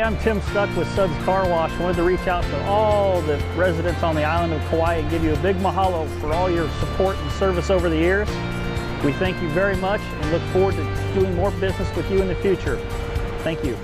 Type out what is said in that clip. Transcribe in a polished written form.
I'm Tim Stuck with Sudz Car Wash. I wanted to reach out to all the residents on the island of Kauai and give you a big mahalo for all your support and service over the years. We thank you very much and look forward to doing more business with you in the future. Thank you.